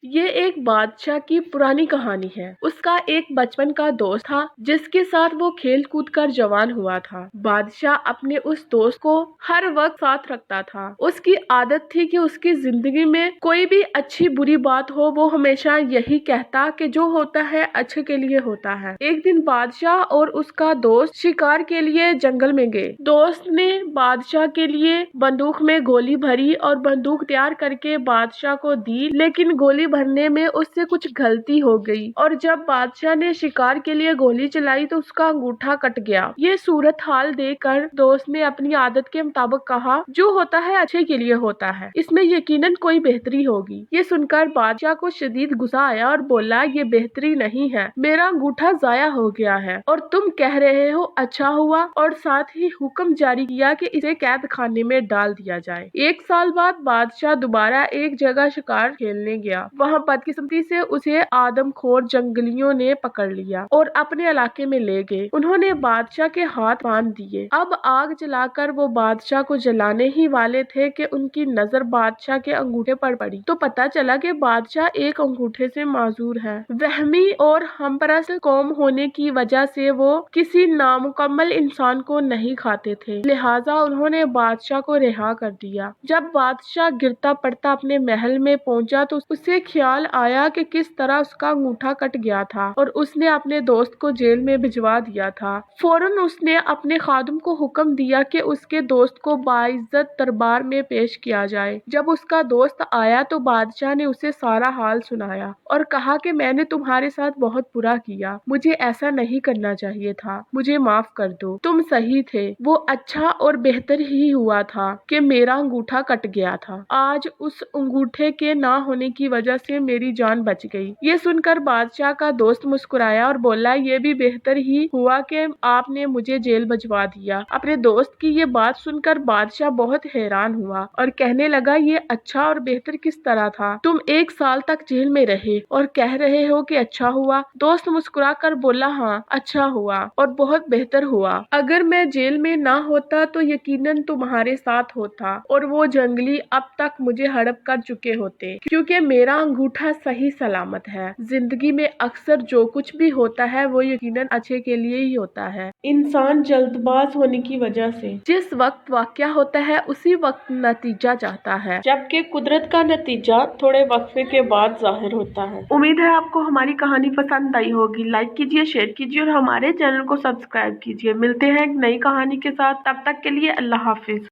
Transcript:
یہ ایک بادشاہ کی پرانی کہانی ہے۔ اس کا ایک بچپن کا دوست تھا جس کے ساتھ وہ کھیل کود کر جوان ہوا تھا۔ بادشاہ اپنے اس دوست کو ہر وقت ساتھ رکھتا تھا۔ اس کی عادت تھی کہ اس کی زندگی میں کوئی بھی اچھی بری بات ہو وہ ہمیشہ یہی کہتا کہ جو ہوتا ہے اچھے کے لیے ہوتا ہے۔ ایک دن بادشاہ اور اس کا دوست شکار کے لیے جنگل میں گئے۔ دوست نے بادشاہ کے لیے بندوق میں گولی بھری اور بندوق تیار کر کے بادشاہ کو دی، لیکن گولی بھرنے میں اس سے کچھ غلطی ہو گئی اور جب بادشاہ نے شکار کے لیے گولی چلائی تو اس کا انگوٹھا کٹ گیا۔ یہ صورتحال دیکھ کر دوست نے اپنی عادت کے مطابق کہا، جو ہوتا ہے اچھے کے لیے ہوتا ہے، اس میں یقیناً کوئی بہتری ہوگی۔ یہ سن کر بادشاہ کو شدید غصہ آیا اور بولا، یہ بہتری نہیں ہے، میرا انگوٹھا ضائع ہو گیا ہے اور تم کہہ رہے ہو اچھا ہوا، اور ساتھ ہی حکم جاری کیا کہ اسے قید خانے میں ڈال دیا جائے۔ 1 سال بعد بادشاہ دوبارہ ایک جگہ شکار کھیلنے گیا۔ وہاں بدقسمتی سے اسے آدم خور جنگلیوں نے پکڑ لیا اور اپنے علاقے میں لے گئے۔ انہوں نے بادشاہ کے ہاتھ باندھ دیے۔ اب آگ جلا کر وہ بادشاہ کو جلانے ہی والے تھے کہ ان کی نظر بادشاہ کے انگوٹھے پر پڑی تو پتہ چلا کہ بادشاہ ایک انگوٹھے سے معذور ہے۔ وہمی اور ہم پرست قوم ہونے کی وجہ سے وہ کسی نامکمل انسان کو نہیں کھاتے تھے، لہٰذا انہوں نے بادشاہ کو رہا کر دیا۔ جب بادشاہ گرتا پڑتا اپنے محل میں پہنچا تو اسے خیال آیا کہ کس طرح اس کا انگوٹھا کٹ گیا تھا اور اس نے اپنے دوست کو جیل میں بھجوا دیا تھا۔ فوراً اس نے اپنے خادم کو حکم دیا کہ اس کے دوست کو باعزت دربار میں پیش کیا جائے۔ جب اس کا دوست آیا تو بادشاہ نے اسے سارا حال سنایا اور کہا کہ میں نے تمہارے ساتھ بہت برا کیا، مجھے ایسا نہیں کرنا چاہیے تھا، مجھے معاف کر دو، تم صحیح تھے، وہ اچھا اور بہتر ہی ہوا تھا کہ میرا انگوٹھا کٹ گیا تھا، آج اس انگوٹھے کے نہ ہونے کی وجہ سے میری جان بچ گئی۔ یہ سن کر بادشاہ کا دوست مسکرایا اور بولا، یہ بھی بہتر ہی ہوا کہ آپ نے مجھے جیل بھجوا دیا۔ اپنے دوست کی یہ بات سن کر بادشاہ بہت حیران ہوا اور کہنے لگا، یہ اچھا اور بہتر کس طرح تھا؟ تم 1 سال تک جیل میں رہے اور کہہ رہے ہو کہ اچھا ہوا؟ دوست مسکرا کر بولا، ہاں اچھا ہوا اور بہت بہتر ہوا۔ اگر میں جیل میں نہ ہوتا تو یقیناً تمہارے ساتھ ہوتا اور وہ جنگلی اب تک مجھے ہڑپ کر چکے ہوتے، کیونکہ میرا انگوٹھا صحیح سلامت ہے۔ زندگی میں اکثر جو کچھ بھی ہوتا ہے وہ یقیناً اچھے کے لیے ہی ہوتا ہے۔ انسان جلد باز ہونے کی وجہ سے جس وقت واقعہ ہوتا ہے اسی وقت نتیجہ چاہتا ہے، جبکہ قدرت کا نتیجہ تھوڑے وقفے کے بعد ظاہر ہوتا ہے۔ امید ہے آپ کو ہماری کہانی پسند آئی ہوگی۔ لائک کیجیے، شیئر کیجیے اور ہمارے چینل کو سبسکرائب کیجیے۔ ملتے ہیں ایک نئی کہانی کے ساتھ، تب تک کے لیے اللہ حافظ۔